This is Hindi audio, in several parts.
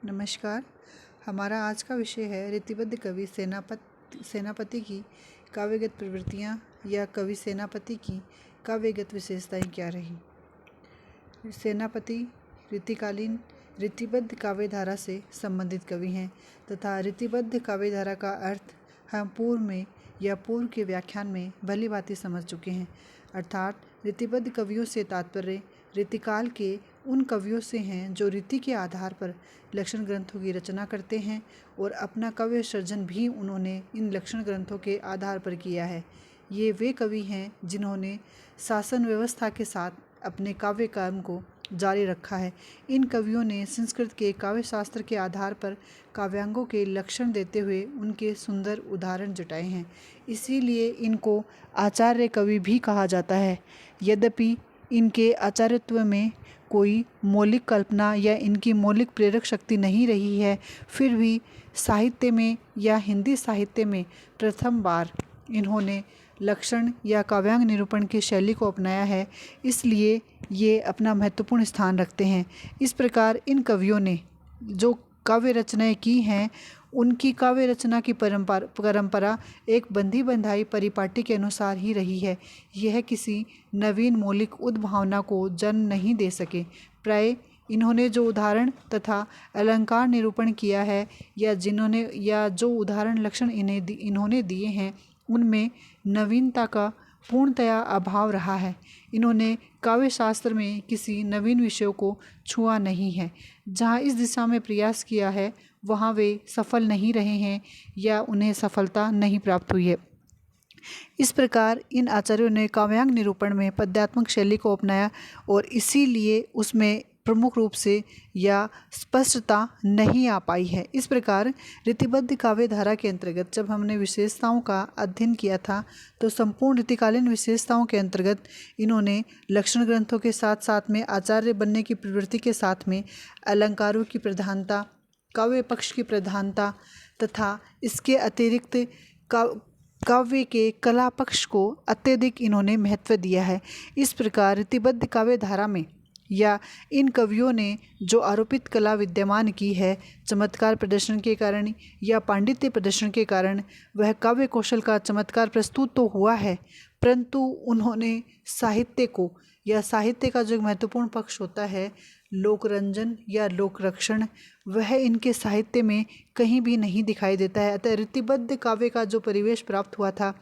नमस्कार। हमारा आज का विषय है रीतिबद्ध कवि सेनापति की काव्यगत प्रवृत्तियाँ या कवि सेनापति की काव्यगत विशेषताएं क्या रही। सेनापति रीतिकालीन रीतिबद्ध काव्यधारा से संबंधित कवि हैं तथा रीतिबद्ध काव्यधारा का अर्थ हम पूर्व के व्याख्यान में भली भांति समझ चुके हैं। अर्थात रीतिबद्ध कवियों से तात्पर्य रीतिकाल के उन कवियों से हैं जो रीति के आधार पर लक्षण ग्रंथों की रचना करते हैं और अपना काव्य सर्जन भी उन्होंने इन लक्षण ग्रंथों के आधार पर किया है। ये वे कवि हैं जिन्होंने शासन व्यवस्था के साथ अपने काव्य कर्म को जारी रखा है। इन कवियों ने संस्कृत के काव्य शास्त्र के आधार पर काव्यांगों के लक्षण देते हुए उनके सुंदर उदाहरण जुटाए हैं। इसीलिए इनको आचार्य कवि भी कहा जाता है। यद्यपि इनके आचार्यत्व में कोई मौलिक कल्पना या इनकी मौलिक प्रेरक शक्ति नहीं रही है, फिर भी साहित्य में या हिंदी साहित्य में प्रथम बार इन्होंने लक्षण या काव्यांग निरूपण की शैली को अपनाया है, इसलिए ये अपना महत्वपूर्ण स्थान रखते हैं। इस प्रकार इन कवियों ने जो काव्य रचनाएं की हैं, उनकी काव्य रचना की परंपरा एक बंधी बंधाई परिपाटी के अनुसार ही रही है। यह किसी नवीन मौलिक उद्भावना को जन्म नहीं दे सके। प्राय इन्होंने जो उदाहरण तथा अलंकार निरूपण किया है या जो उदाहरण लक्षण इन्होंने दिए हैं, उनमें नवीनता का पूर्णतया अभाव रहा है। इन्होंने काव्य शास्त्र में किसी नवीन विषयों को छुआ नहीं है। जहाँ इस दिशा में प्रयास किया है वहाँ वे सफल नहीं रहे हैं या उन्हें सफलता नहीं प्राप्त हुई है। इस प्रकार इन आचार्यों ने काव्यांग निरूपण में पद्यात्मक शैली को अपनाया और इसीलिए उसमें प्रमुख रूप से या स्पष्टता नहीं आ पाई है। इस प्रकार रीतिबद्ध काव्य धारा के अंतर्गत जब हमने विशेषताओं का अध्ययन किया था तो संपूर्ण रीतिकालीन विशेषताओं के अंतर्गत इन्होंने लक्षण ग्रंथों के साथ साथ में आचार्य बनने की प्रवृत्ति के साथ में अलंकारों की प्रधानता, काव्य पक्ष की प्रधानता तथा इसके अतिरिक्त काव्य के कला पक्ष को अत्यधिक इन्होंने महत्व दिया है। इस प्रकार रीतिबद्ध काव्य धारा में या इन कवियों ने जो आरोपित कला विद्यमान की है, चमत्कार प्रदर्शन के कारण या पांडित्य प्रदर्शन के कारण वह काव्य कौशल का चमत्कार प्रस्तुत तो हुआ है, परंतु उन्होंने साहित्य को या साहित्य का जो महत्वपूर्ण पक्ष होता है लोकरंजन या लोकरक्षण, वह इनके साहित्य में कहीं भी नहीं दिखाई देता है। अतः रीतिबद्ध काव्य का जो परिवेश प्राप्त हुआ था,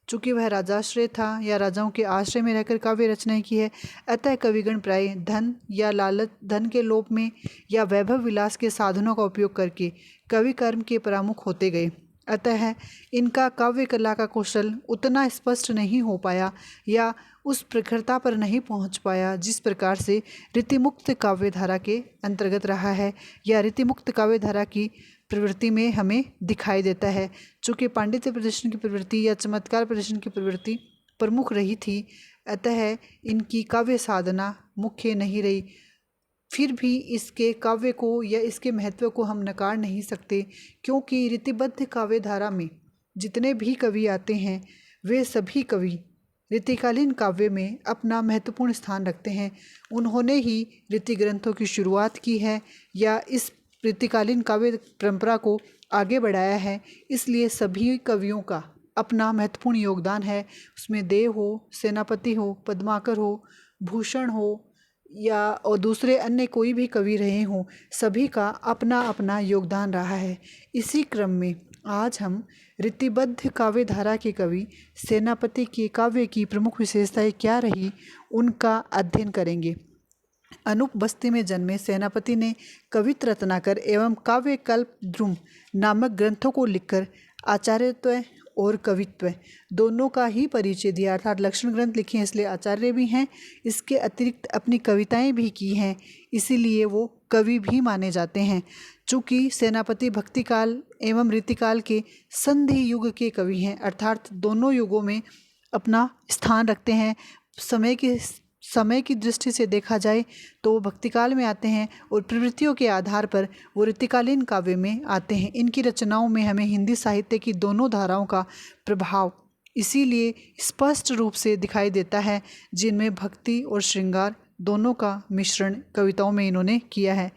चूँकि वह राजाश्रय था या राजाओं के आश्रय में रहकर काव्य रचनाएं की है, अतः कविगण प्राय धन या लालच, धन के लोभ में या वैभव विलास के साधनों का उपयोग करके कवि कर्म के प्रमुख होते गए। अतः इनका काव्य कला का कौशल उतना स्पष्ट नहीं हो पाया या उस प्रखरता पर नहीं पहुंच पाया जिस प्रकार से रीतिमुक्त काव्य धारा के अंतर्गत रहा है या रीतिमुक्त काव्य धारा की प्रवृत्ति में हमें दिखाई देता है। चूँकि पांडित्य प्रदर्शन की प्रवृत्ति या चमत्कार प्रदर्शन की प्रवृत्ति प्रमुख रही थी, अतः इनकी काव्य साधना मुख्य नहीं रही। फिर भी इसके काव्य को या इसके महत्व को हम नकार नहीं सकते, क्योंकि रीतिबद्ध काव्य धारा में जितने भी कवि आते हैं वे सभी कवि रीतिकालीन काव्य में अपना महत्वपूर्ण स्थान रखते हैं। उन्होंने ही रीति ग्रंथों की शुरुआत की है या इस रीतिकालीन काव्य परंपरा को आगे बढ़ाया है, इसलिए सभी कवियों का अपना महत्वपूर्ण योगदान है। उसमें देव हो, सेनापति हो, पद्माकर हो, भूषण हो या और दूसरे अन्य कोई भी कवि रहे हों, सभी का अपना अपना योगदान रहा है। इसी क्रम में आज हम रीतिबद्ध काव्य धारा के कवि सेनापति के काव्य की प्रमुख विशेषताएं क्या रही, उनका अध्ययन करेंगे। अनूप बस्ती में जन्मे सेनापति ने कवित्त रत्नाकर एवं काव्य कल्प द्रुम नामक ग्रंथों को लिखकर आचार्यत्व और कवित्व दोनों का ही परिचय दिया। अर्थात लक्षण ग्रंथ लिखे हैं इसलिए आचार्य भी हैं, इसके अतिरिक्त अपनी कविताएं भी की हैं, इसीलिए वो कवि भी माने जाते हैं। चूँकि सेनापति भक्तिकाल एवं रीतिकाल के संधि युग के कवि हैं, अर्थात दोनों युगों में अपना स्थान रखते हैं। समय की दृष्टि से देखा जाए तो वो भक्तिकाल में आते हैं और प्रवृत्तियों के आधार पर वो रीतिकालीन काव्य में आते हैं। इनकी रचनाओं में हमें हिंदी साहित्य की दोनों धाराओं का प्रभाव इसीलिए स्पष्ट रूप से दिखाई देता है, जिनमें भक्ति और श्रृंगार दोनों का मिश्रण कविताओं में इन्होंने किया है।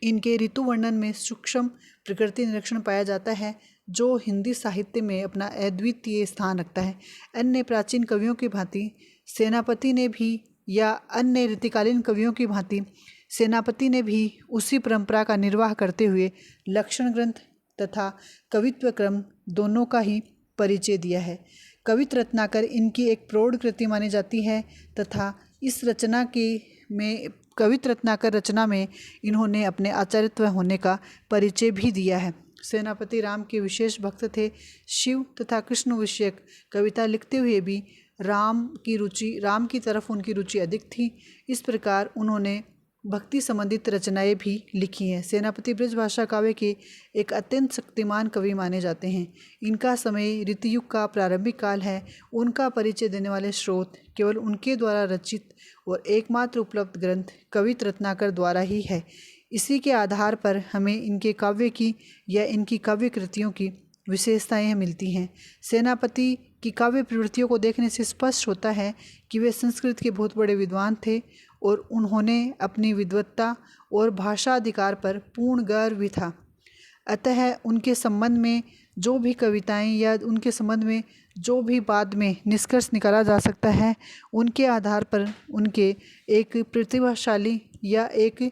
इनके ऋतु वर्णन में सूक्ष्म प्रकृति निरीक्षण पाया जाता है जो हिंदी साहित्य में अपना अद्वितीय स्थान रखता है। अन्य प्राचीन कवियों की भांति सेनापति ने भी या अन्य रीतिकालीन कवियों की भांति सेनापति ने भी उसी परंपरा का निर्वाह करते हुए लक्षण ग्रंथ तथा कवित्व क्रम दोनों का ही परिचय दिया है। कवित रत्नाकर इनकी एक प्रौढ़ कृति मानी जाती है तथा इस रचना में कवित रत्नाकर रचना में इन्होंने अपने आचार्यत्व होने का परिचय भी दिया है। सेनापति राम के विशेष भक्त थे। शिव तथा कृष्ण विषयक कविता लिखते हुए भी राम की तरफ उनकी रुचि अधिक थी। इस प्रकार उन्होंने भक्ति संबंधित रचनाएं भी लिखी हैं। सेनापति ब्रजभाषा काव्य के एक अत्यंत शक्तिमान कवि माने जाते हैं। इनका समय ऋतुयुग का प्रारंभिक काल है। उनका परिचय देने वाले स्रोत केवल उनके द्वारा रचित और एकमात्र उपलब्ध ग्रंथ कवित रत्नाकर द्वारा ही है। इसी के आधार पर हमें इनके काव्य की या इनकी काव्य कृतियों की विशेषताएं मिलती हैं। सेनापति की काव्य प्रवृत्तियों को देखने से स्पष्ट होता है कि वे संस्कृत के बहुत बड़े विद्वान थे और उन्होंने अपनी विद्वत्ता और भाषा अधिकार पर पूर्ण गर्व भी था। अतः उनके संबंध में जो भी कविताएं या उनके संबंध में जो भी बाद में निष्कर्ष निकाला जा सकता है, उनके आधार पर उनके एक प्रतिभाशाली या एक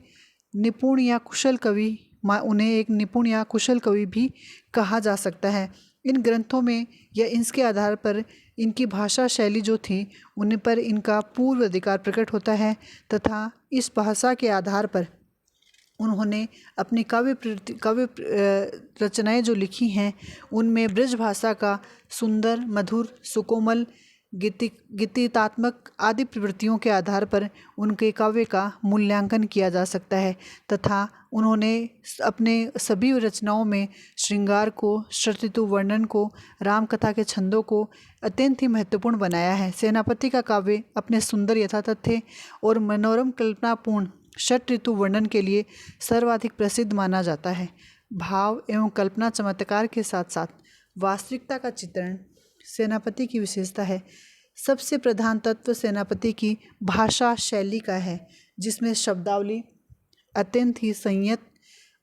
निपुण या कुशल कवि उन्हें एक निपुण या कुशल कवि भी कहा जा सकता है। इन ग्रंथों में या इसके आधार पर इनकी भाषा शैली जो थी उन पर इनका पूर्व अधिकार प्रकट होता है तथा इस भाषा के आधार पर उन्होंने अपनी काव्य रचनाएं जो लिखी हैं उनमें ब्रज भाषा का सुंदर, मधुर, सुकोमल, गीतितात्मक आदि प्रवृत्तियों के आधार पर उनके काव्य का मूल्यांकन किया जा सकता है तथा उन्होंने अपने सभी रचनाओं में श्रृंगार को, षट्ऋतु वर्णन को, राम कथा के छंदों को अत्यंत ही महत्वपूर्ण बनाया है। सेनापति का काव्य अपने सुंदर यथातथ्य और मनोरम कल्पनापूर्ण षट्ऋतु वर्णन के लिए सर्वाधिक प्रसिद्ध माना जाता है। भाव एवं कल्पना चमत्कार के साथ साथ वास्तविकता का चित्रण सेनापति की विशेषता है। सबसे प्रधान तत्व सेनापति की भाषा शैली का है, जिसमें शब्दावली अत्यंत ही संयत,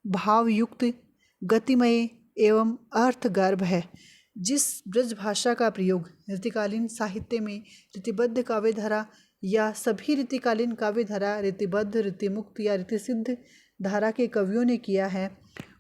भावयुक्त, गतिमय एवं अर्थगर्भ है। जिस ब्रज भाषा का प्रयोग ऋतिकालीन साहित्य में ऋतिबद्ध काव्यधारा या सभी ऋतिकालीन काव्यधारा, ऋतिबद्ध, ऋतिमुक्त या ऋतिसिद्ध धारा के कवियों ने किया है,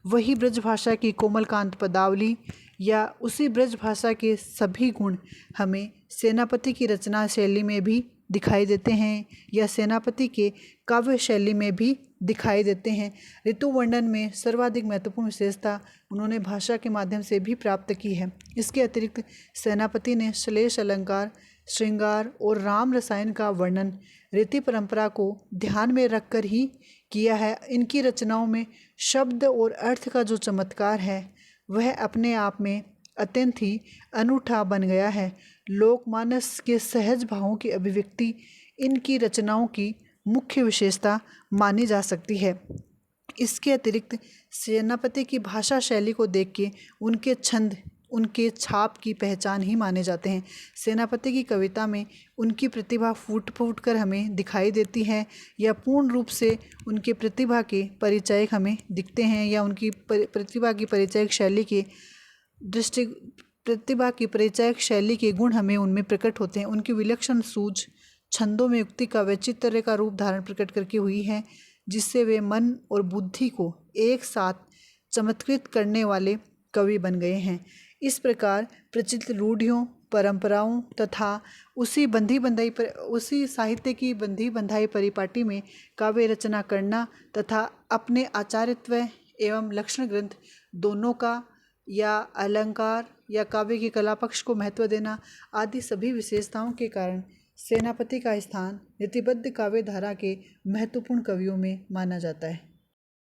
वही ब्रज भाषा की कोमलकांत पदावली या उसी ब्रज भाषा के सभी गुण हमें सेनापति की रचना शैली में भी दिखाई देते हैं या सेनापति के काव्य शैली में भी दिखाई देते हैं। ऋतु वर्णन में सर्वाधिक महत्वपूर्ण विशेषता उन्होंने भाषा के माध्यम से भी प्राप्त की है। इसके अतिरिक्त सेनापति ने श्लेष अलंकार, श्रृंगार और राम रसायन का वर्णन रीति परंपरा को ध्यान में रखकर ही किया है। इनकी रचनाओं में शब्द और अर्थ का जो चमत्कार है वह अपने आप में अत्यंत ही अनूठा बन गया है। लोकमानस के सहज भावों की अभिव्यक्ति इनकी रचनाओं की मुख्य विशेषता मानी जा सकती है। इसके अतिरिक्त सेनापति की भाषा शैली को देख के उनके छंद, उनके छाप की पहचान ही माने जाते हैं। सेनापति की कविता में उनकी प्रतिभा फूट फूट कर हमें दिखाई देती है या पूर्ण रूप से उनके प्रतिभा के परिचायक हमें दिखते हैं या उनकी प्रतिभा की परिचायक शैली के प्रतिभा की परिचायक शैली के गुण हमें उनमें प्रकट होते हैं। उनकी विलक्षण सूझ छंदों में युक्ति का वैचित्र्य का रूप धारण प्रकट करके हुई है, जिससे वे मन और बुद्धि को एक साथ चमत्कृत करने वाले कवि बन गए हैं। इस प्रकार प्रचलित रूढ़ियों, परंपराओं तथा उसी साहित्य की बंधी बंधाई परिपाटी में काव्य रचना करना तथा अपने आचार्यत्व एवं लक्षण ग्रंथ दोनों का या अलंकार या काव्य की कला पक्ष को महत्व देना आदि सभी विशेषताओं के कारण सेनापति का स्थान ऋतिबद्ध काव्य धारा के महत्वपूर्ण कवियों में माना जाता है।